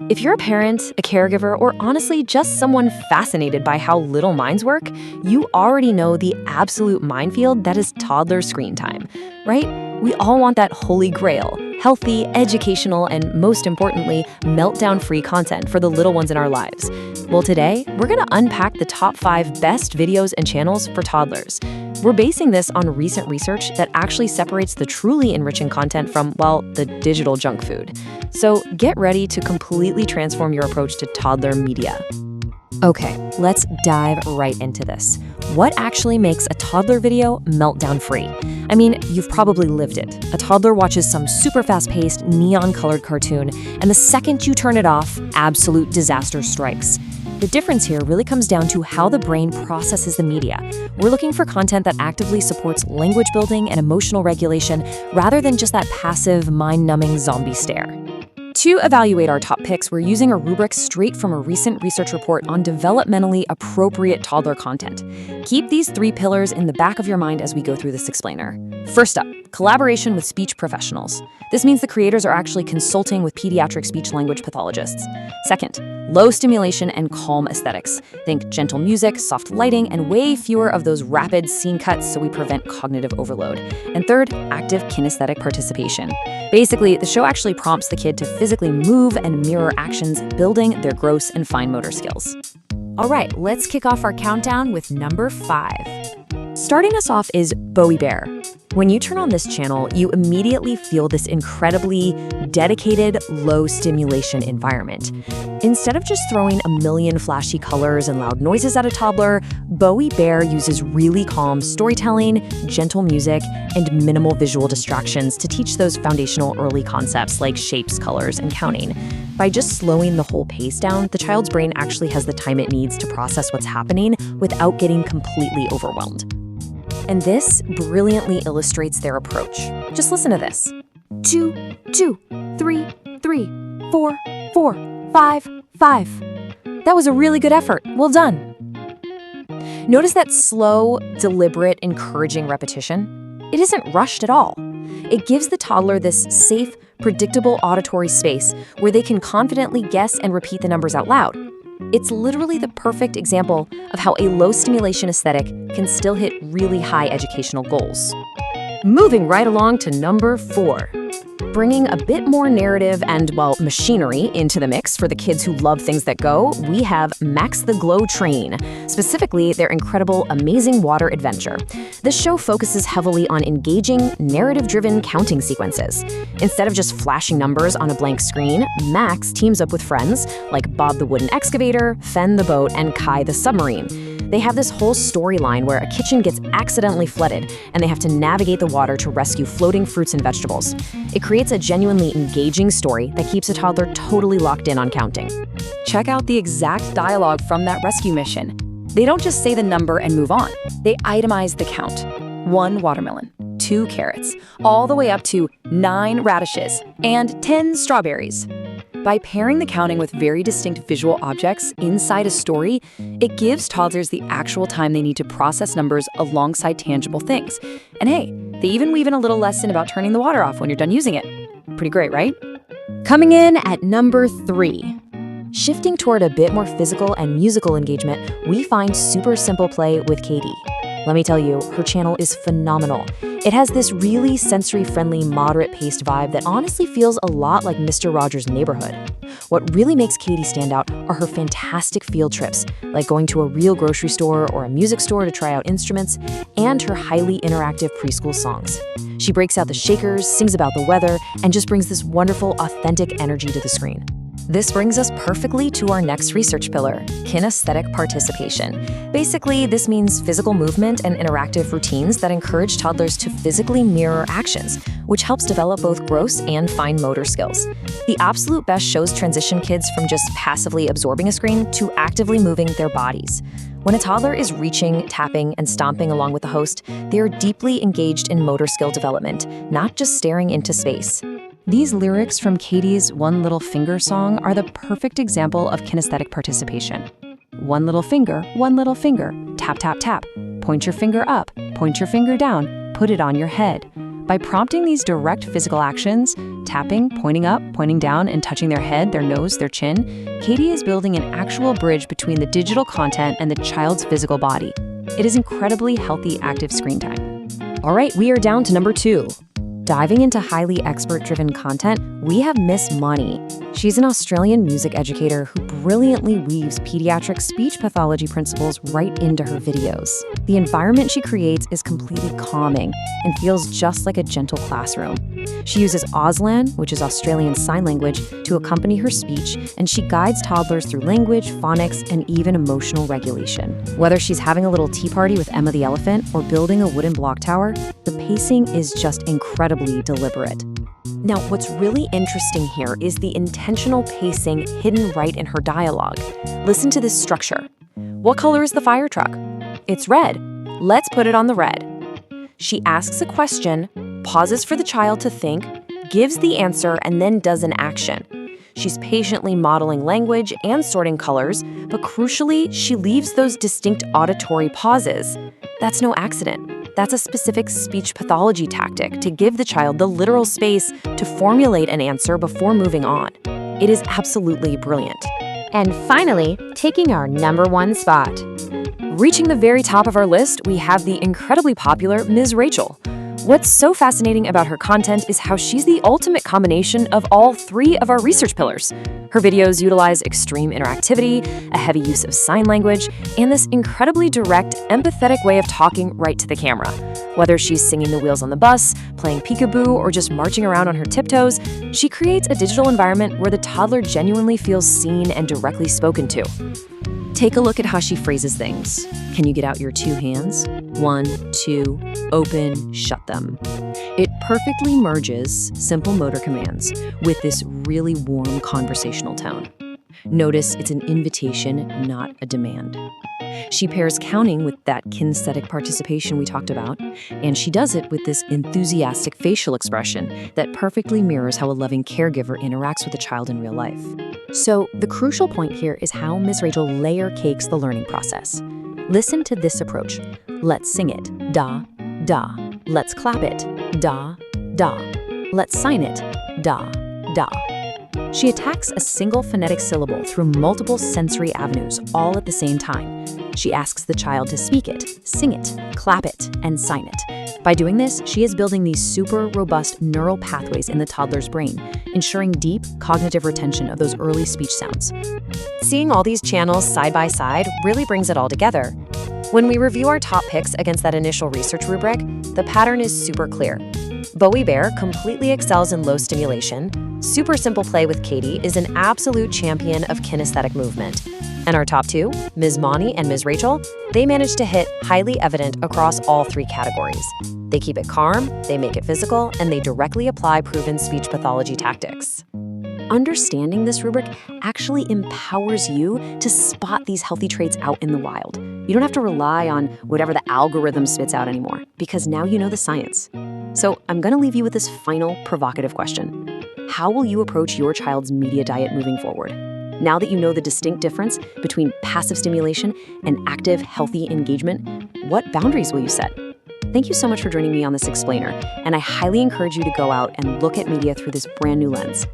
If you're a parent, a caregiver, or honestly just someone fascinated by how little minds work, you already know the absolute minefield that is toddler screen time, right? We all want that holy grail, healthy, educational, and most importantly, meltdown-free content for the little ones in our lives. Well, today, we're gonna unpack the top 5 best videos and channels for toddlers. We're basing this on recent research that actually separates the truly enriching content from, well, the digital junk food. So get ready to completely transform your approach to toddler media. Okay, let's dive right into this. What actually makes a toddler video meltdown-free? I mean, you've probably lived it. A toddler watches some super fast-paced, neon-colored cartoon, and the second you turn it off, absolute disaster strikes. The difference here really comes down to how the brain processes the media. We're looking for content that actively supports language building and emotional regulation rather than just that passive, mind-numbing zombie stare. To evaluate our top picks, we're using a rubric straight from a recent research report on developmentally appropriate toddler content. Keep these 3 pillars in the back of your mind as we go through this explainer. First up, collaboration with speech professionals. This means the creators are actually consulting with pediatric speech-language pathologists. Second, low stimulation and calm aesthetics. Think gentle music, soft lighting, and way fewer of those rapid scene cuts so we prevent cognitive overload. And third, active kinesthetic participation. Basically, the show actually prompts the kid to physically move and mirror actions, building their gross and fine motor skills. All right, let's kick off our countdown with number 5. Starting us off is Boey Bear. When you turn on this channel, you immediately feel this incredibly dedicated, low-stimulation environment. Instead of just throwing a million flashy colors and loud noises at a toddler, Boey Bear uses really calm storytelling, gentle music, and minimal visual distractions to teach those foundational early concepts like shapes, colors, and counting. By just slowing the whole pace down, the child's brain actually has the time it needs to process what's happening without getting completely overwhelmed. And this brilliantly illustrates their approach. Just listen to this. 2, 2, 3, 3, 4, 4, 5, 5. That was a really good effort. Well done. Notice that slow, deliberate, encouraging repetition? It isn't rushed at all. It gives the toddler this safe, predictable auditory space where they can confidently guess and repeat the numbers out loud. It's literally the perfect example of how a low-stimulation aesthetic can still hit really high educational goals. Moving right along to number 4. Bringing a bit more narrative and, well, machinery into the mix for the kids who love things that go, we have Max the Glow Train, specifically their incredible Amazing Water Adventure. This show focuses heavily on engaging, narrative-driven counting sequences. Instead of just flashing numbers on a blank screen, Max teams up with friends like Bob the Wooden Excavator, Fen the Boat, and Kai the Submarine. They have this whole storyline where a kitchen gets accidentally flooded, and they have to navigate the water to rescue floating fruits and vegetables. It creates a genuinely engaging story that keeps a toddler totally locked in on counting. Check out the exact dialogue from that rescue mission. They don't just say the number and move on. They itemize the count. 1 watermelon, 2 carrots, all the way up to 9 radishes and 10 strawberries. By pairing the counting with very distinct visual objects inside a story, it gives toddlers the actual time they need to process numbers alongside tangible things. And hey, they even weave in a little lesson about turning the water off when you're done using it. Pretty great, right? Coming in at number 3. Shifting toward a bit more physical and musical engagement, we find Super Simple Play with Caitie. Let me tell you, her channel is phenomenal. It has this really sensory-friendly, moderate-paced vibe that honestly feels a lot like Mr. Rogers' Neighborhood. What really makes Caitie stand out are her fantastic field trips, like going to a real grocery store or a music store to try out instruments, and her highly interactive preschool songs. She breaks out the shakers, sings about the weather, and just brings this wonderful, authentic energy to the screen. This brings us perfectly to our next research pillar, kinesthetic participation. Basically, this means physical movement and interactive routines that encourage toddlers to physically mirror actions, which helps develop both gross and fine motor skills. The absolute best shows transition kids from just passively absorbing a screen to actively moving their bodies. When a toddler is reaching, tapping, and stomping along with the host, they are deeply engaged in motor skill development, not just staring into space. These lyrics from Caitie's One Little Finger song are the perfect example of kinesthetic participation. 1 little finger, 1 little finger, tap, tap, tap. Point your finger up, point your finger down, put it on your head. By prompting these direct physical actions, tapping, pointing up, pointing down, and touching their head, their nose, their chin, Caitie is building an actual bridge between the digital content and the child's physical body. It is incredibly healthy active screen time. All right, we are down to number 2. Diving into highly expert-driven content, we have Miss Moni. She's an Australian music educator who brilliantly weaves pediatric speech pathology principles right into her videos. The environment she creates is completely calming and feels just like a gentle classroom. She uses Auslan, which is Australian Sign Language, to accompany her speech, and she guides toddlers through language, phonics, and even emotional regulation. Whether she's having a little tea party with Emma the elephant or building a wooden block tower, the pacing is just incredibly deliberate. Now, what's really interesting here is the intentional pacing hidden right in her dialogue. Listen to this structure. What color is the fire truck? It's red. Let's put it on the red. She asks a question, pauses for the child to think, gives the answer, and then does an action. She's patiently modeling language and sorting colors, but crucially, she leaves those distinct auditory pauses. That's no accident. That's a specific speech pathology tactic to give the child the literal space to formulate an answer before moving on. It is absolutely brilliant. And finally, taking our number 1 spot. Reaching the very top of our list, we have the incredibly popular Ms. Rachel. What's so fascinating about her content is how she's the ultimate combination of all 3 of our research pillars. Her videos utilize extreme interactivity, a heavy use of sign language, and this incredibly direct, empathetic way of talking right to the camera. Whether she's singing the wheels on the bus, playing peekaboo, or just marching around on her tiptoes, she creates a digital environment where the toddler genuinely feels seen and directly spoken to. Take a look at how she phrases things. Can you get out your 2 hands? 1, 2, open, shut them. It perfectly merges simple motor commands with this really warm conversational tone. Notice it's an invitation, not a demand. She pairs counting with that kinesthetic participation we talked about, and she does it with this enthusiastic facial expression that perfectly mirrors how a loving caregiver interacts with a child in real life. So the crucial point here is how Ms. Rachel layer cakes the learning process. Listen to this approach. Let's sing it, da, da. Let's clap it, da, da. Let's sign it, da, da. She attacks a single phonetic syllable through multiple sensory avenues all at the same time. She asks the child to speak it, sing it, clap it, and sign it. By doing this, she is building these super robust neural pathways in the toddler's brain, ensuring deep cognitive retention of those early speech sounds. Seeing all these channels side by side really brings it all together. When we review our top picks against that initial research rubric, the pattern is super clear. Boey Bear completely excels in low stimulation. Super Simple Play with Caitie is an absolute champion of kinesthetic movement. And our top 2, Ms. Moni and Ms. Rachel, they manage to hit highly evident across all 3 categories. They keep it calm, they make it physical, and they directly apply proven speech pathology tactics. Understanding this rubric actually empowers you to spot these healthy traits out in the wild. You don't have to rely on whatever the algorithm spits out anymore, because now you know the science. So I'm going to leave you with this final provocative question. How will you approach your child's media diet moving forward? Now that you know the distinct difference between passive stimulation and active, healthy engagement, what boundaries will you set? Thank you so much for joining me on this explainer, and I highly encourage you to go out and look at media through this brand new lens.